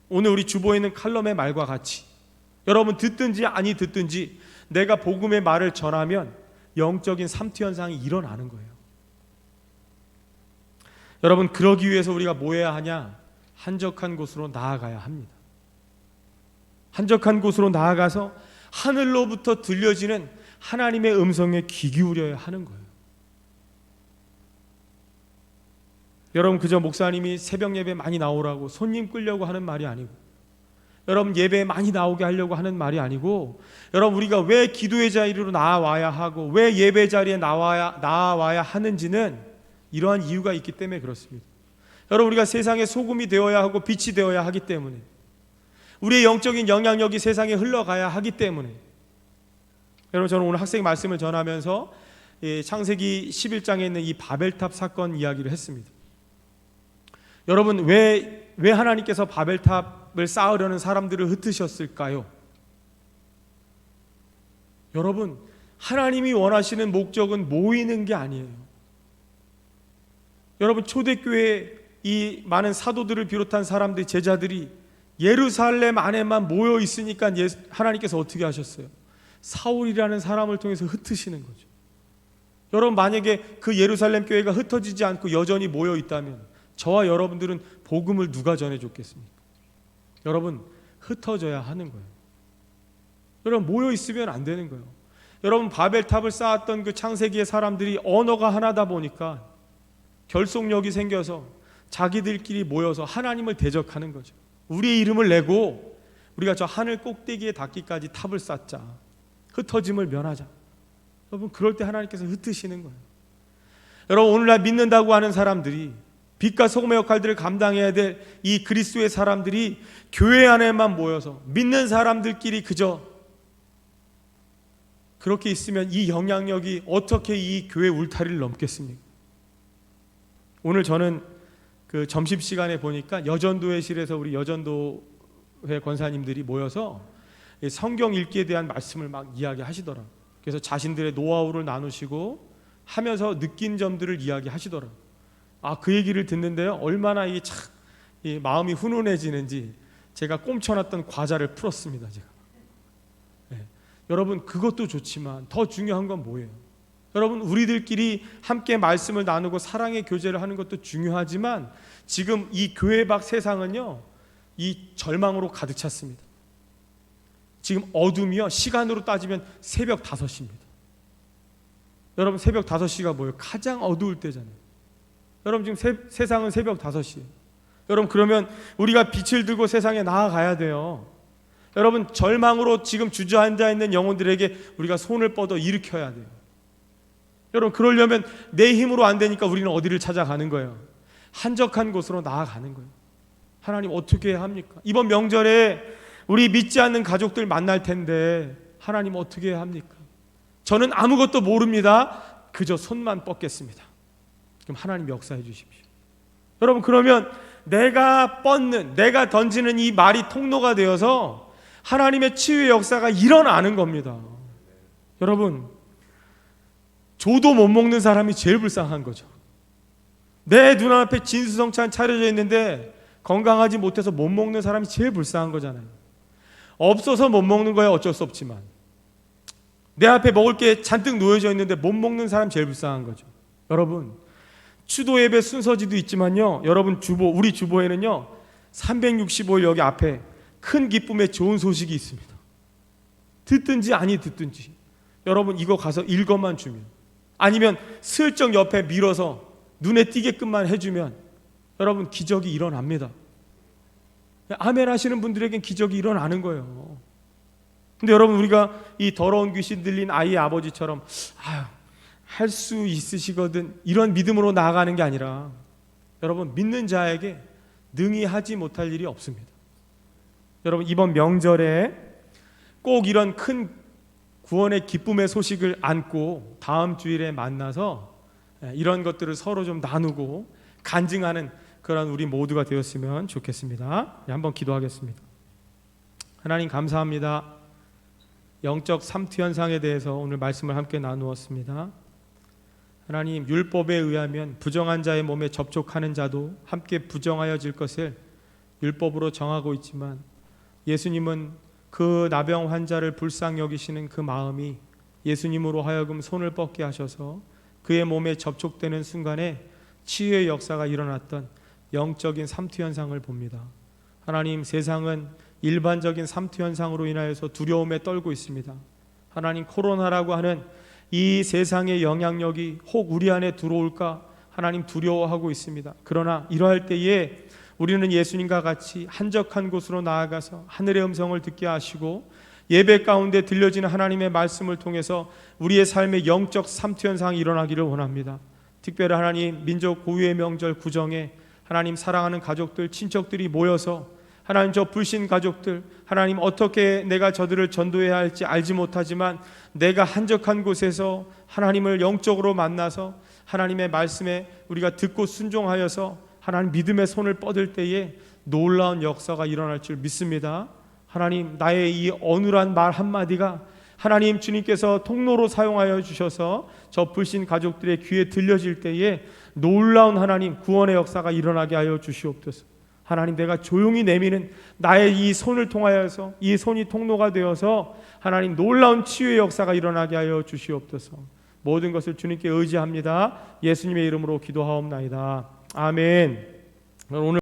오늘 우리 주보에 있는 칼럼의 말과 같이, 여러분 듣든지 아니 듣든지 내가 복음의 말을 전하면 영적인 삼투 현상이 일어나는 거예요. 여러분, 그러기 위해서 우리가 뭐 해야 하냐? 한적한 곳으로 나아가야 합니다. 한적한 곳으로 나아가서 하늘로부터 들려지는 하나님의 음성에 귀 기울여야 하는 거예요. 여러분, 그저 목사님이 새벽 예배 많이 나오라고 손님 끌려고 하는 말이 아니고, 여러분 예배에 많이 나오게 하려고 하는 말이 아니고, 여러분 우리가 왜 기도의 자리로 나와야 하고 왜 예배 자리에 나와야 하는지는 이러한 이유가 있기 때문에 그렇습니다. 여러분, 우리가 세상의 소금이 되어야 하고 빛이 되어야 하기 때문에, 우리의 영적인 영향력이 세상에 흘러가야 하기 때문에, 여러분, 저는 오늘 학생 말씀을 전하면서 창세기 11장에 있는 이 바벨탑 사건 이야기를 했습니다. 여러분, 왜 하나님께서 바벨탑을 쌓으려는 사람들을 흩으셨을까요? 여러분, 하나님이 원하시는 목적은 모이는 게 아니에요. 여러분, 초대교회 이 많은 사도들을 비롯한 사람들, 제자들이 예루살렘 안에만 모여 있으니까 하나님께서 어떻게 하셨어요? 사울이라는 사람을 통해서 흩으시는 거죠. 여러분, 만약에 그 예루살렘 교회가 흩어지지 않고 여전히 모여 있다면 저와 여러분들은 복음을 누가 전해줬겠습니까? 여러분, 흩어져야 하는 거예요. 여러분, 모여 있으면 안 되는 거예요. 여러분, 바벨탑을 쌓았던 그 창세기의 사람들이 언어가 하나다 보니까 결속력이 생겨서 자기들끼리 모여서 하나님을 대적하는 거죠. 우리의 이름을 내고 우리가 저 하늘 꼭대기에 닿기까지 탑을 쌓자, 흩어짐을 면하자. 여러분, 그럴 때 하나님께서 흩으시는 거예요. 여러분, 오늘날 믿는다고 하는 사람들이, 빛과 소금의 역할들을 감당해야 될 이 그리스도의 사람들이 교회 안에만 모여서 믿는 사람들끼리 그저 그렇게 있으면 이 영향력이 어떻게 이 교회 울타리를 넘겠습니까? 오늘 저는 그 점심시간에 보니까 여전도회실에서 우리 여전도회 권사님들이 모여서 성경 읽기에 대한 말씀을 막 이야기하시더라고요. 그래서 자신들의 노하우를 나누시고 하면서 느낀 점들을 이야기하시더라고요. 그 얘기를 듣는데요, 얼마나 이게 참 마음이 훈훈해지는지 제가 꼼쳐놨던 과자를 풀었습니다. 제가 여러분, 그것도 좋지만 더 중요한 건 뭐예요? 여러분, 우리들끼리 함께 말씀을 나누고 사랑의 교제를 하는 것도 중요하지만 지금 이 교회 밖 세상은요, 이 절망으로 가득 찼습니다. 지금 어둠이요, 시간으로 따지면 새벽 5시입니다. 여러분, 새벽 5시가 뭐예요? 가장 어두울 때잖아요. 여러분, 지금 세상은 새벽 5시예요. 여러분, 그러면 우리가 빛을 들고 세상에 나아가야 돼요. 여러분, 절망으로 지금 주저앉아 있는 영혼들에게 우리가 손을 뻗어 일으켜야 돼요. 여러분, 그러려면 내 힘으로 안 되니까 우리는 어디를 찾아가는 거예요? 한적한 곳으로 나아가는 거예요. 하나님, 어떻게 해야 합니까? 이번 명절에 우리 믿지 않는 가족들 만날 텐데 하나님, 어떻게 해야 합니까? 저는 아무것도 모릅니다. 그저 손만 뻗겠습니다. 그럼 하나님 역사해 주십시오. 여러분, 그러면 내가 던지는 이 말이 통로가 되어서 하나님의 치유의 역사가 일어나는 겁니다. 여러분, 조도 못 먹는 사람이 제일 불쌍한 거죠. 내 눈앞에 진수성찬 차려져 있는데 건강하지 못해서 못 먹는 사람이 제일 불쌍한 거잖아요. 없어서 못 먹는 거야 어쩔 수 없지만, 내 앞에 먹을 게 잔뜩 놓여져 있는데 못 먹는 사람 제일 불쌍한 거죠. 여러분, 추도 예배 순서지도 있지만요, 여러분, 우리 주보에는요 365일 여기 앞에 큰 기쁨의 좋은 소식이 있습니다. 듣든지 아니 듣든지 여러분, 이거 가서 읽어만 주면, 아니면 슬쩍 옆에 밀어서 눈에 띄게끔만 해주면 여러분, 기적이 일어납니다. 아멘 하시는 분들에겐 기적이 일어나는 거예요. 근데 여러분, 우리가 이 더러운 귀신 들린 아이의 아버지처럼 할 수 있으시거든 이런 믿음으로 나아가는 게 아니라, 여러분, 믿는 자에게 능히 하지 못할 일이 없습니다. 여러분, 이번 명절에 꼭 이런 큰 구원의 기쁨의 소식을 안고 다음 주일에 만나서 이런 것들을 서로 좀 나누고 간증하는 그런 우리 모두가 되었으면 좋겠습니다. 한번 기도하겠습니다. 하나님, 감사합니다. 영적 삼투 현상에 대해서 오늘 말씀을 함께 나누었습니다. 하나님, 율법에 의하면 부정한 자의 몸에 접촉하는 자도 함께 부정하여질 것을 율법으로 정하고 있지만, 예수님은 그 나병 환자를 불쌍히 여기시는 그 마음이 예수님으로 하여금 손을 뻗게 하셔서 그의 몸에 접촉되는 순간에 치유의 역사가 일어났던 영적인 삼투 현상을 봅니다. 하나님, 세상은 일반적인 삼투 현상으로 인하여서 두려움에 떨고 있습니다. 하나님, 코로나라고 하는 이 세상의 영향력이 혹 우리 안에 들어올까 하나님 두려워하고 있습니다. 그러나 이러할 때에 우리는 예수님과 같이 한적한 곳으로 나아가서 하늘의 음성을 듣게 하시고 예배 가운데 들려지는 하나님의 말씀을 통해서 우리의 삶의 영적 삼투 현상이 일어나기를 원합니다. 특별히 하나님, 민족 고유의 명절 구정에 하나님, 사랑하는 가족들, 친척들이 모여서 하나님, 저 불신 가족들, 하나님, 어떻게 내가 저들을 전도해야 할지 알지 못하지만 내가 한적한 곳에서 하나님을 영적으로 만나서 하나님의 말씀에 우리가 듣고 순종하여서 하나님 믿음의 손을 뻗을 때에 놀라운 역사가 일어날 줄 믿습니다. 하나님, 나의 이 어눌한 말 한마디가 하나님 주님께서 통로로 사용하여 주셔서 저 불신 가족들의 귀에 들려질 때에 놀라운 하나님 구원의 역사가 일어나게 하여 주시옵소서. 하나님, 내가 조용히 내미는 나의 이 손을 통하여서 이 손이 통로가 되어서 하나님 놀라운 치유의 역사가 일어나게 하여 주시옵소서. 모든 것을 주님께 의지합니다. 예수님의 이름으로 기도하옵나이다. 아멘. 오늘